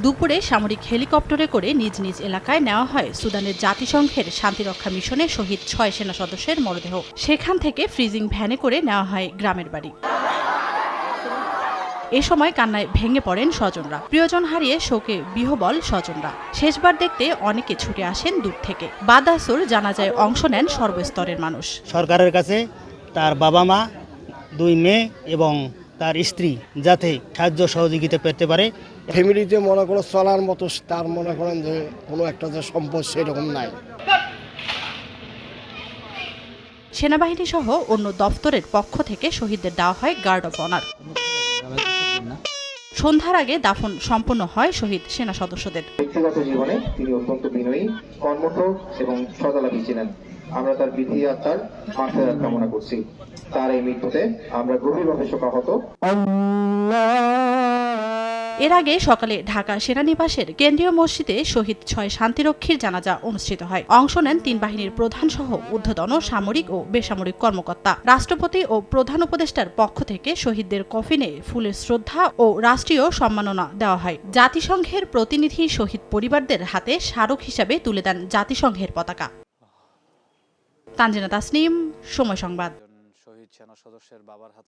দুপুরে সামরিক হেলিকপ্টারে করে নিজ নিজ এলাকায় নেওয়া হয় সুদানের জাতিসংঘের শান্তিরক্ষা মিশনে শহীদ ৬ সেনা সদস্যের মরদেহ। সেখান থেকে ফ্রিজিং ভ্যানে করে নেওয়া হয় গ্রামের বাড়ি। এ সময় কান্নায় ভেঙে পড়েন স্বজনরা। প্রিয়জন হারিয়ে শোকে বিহ্বল স্বজনরা। শেষবার দেখতে অনেকে ছুটে আসেন দূর থেকে। বাদ আসর জানাজায় অংশ নেন সর্বস্তরের মানুষ। সরকারের কাছে তার বাবা মা, 2 মেয়ে এবং তার স্ত্রী যাতে সাহায্য সহযোগিতা পেতে পারে। ফ্যামিলিতে মনে করো চলার মতো তার মনে করেন যে কোনো একটা যে সম্পদ সেরকম নাই। সেনাবাহিনী সহ অন্য দফতরের পক্ষ থেকে শহীদদের দেওয়া হয় গার্ড অফ অনার। সন্ধ্যার আগে দাফন সম্পন্ন হয় শহীদ সেনা সদস্যদের। ব্যক্তিগত জীবনে তিনি অত্যন্ত বিনয়ী, কর্মঠ এবং সদালাপী ছিলেন। আমরা তার বিধি আত্মার মাগফিরাত কামনা করছি। তার এই মৃত্যুতে আমরা গভীরভাবে শোকাহত। এর আগে সকালে ঢাকা সেনানিবাসের কেন্দ্রীয় মসজিদে শহীদ 6 শান্তিরক্ষীর জানাজা অনুষ্ঠিত হয়। অংশ নেন 3 বাহিনীর প্রধান সহ ঊর্ধ্বতন সামরিক ও বেসামরিক কর্মকর্তা। রাষ্ট্রপতি ও প্রধান উপদেষ্টার পক্ষ থেকে শহীদদের কফিনে ফুলের শ্রদ্ধা ও রাষ্ট্রীয় সম্মাননা দেওয়া হয়। জাতিসংঘের প্রতিনিধি শহীদ পরিবারদের হাতে স্মারক হিসাবে তুলে দেন জাতিসংঘের পতাকা। তানজিনা তাসনিম, সময় সংবাদ। শহীদ সেনা সদস্যের বাবার হাতে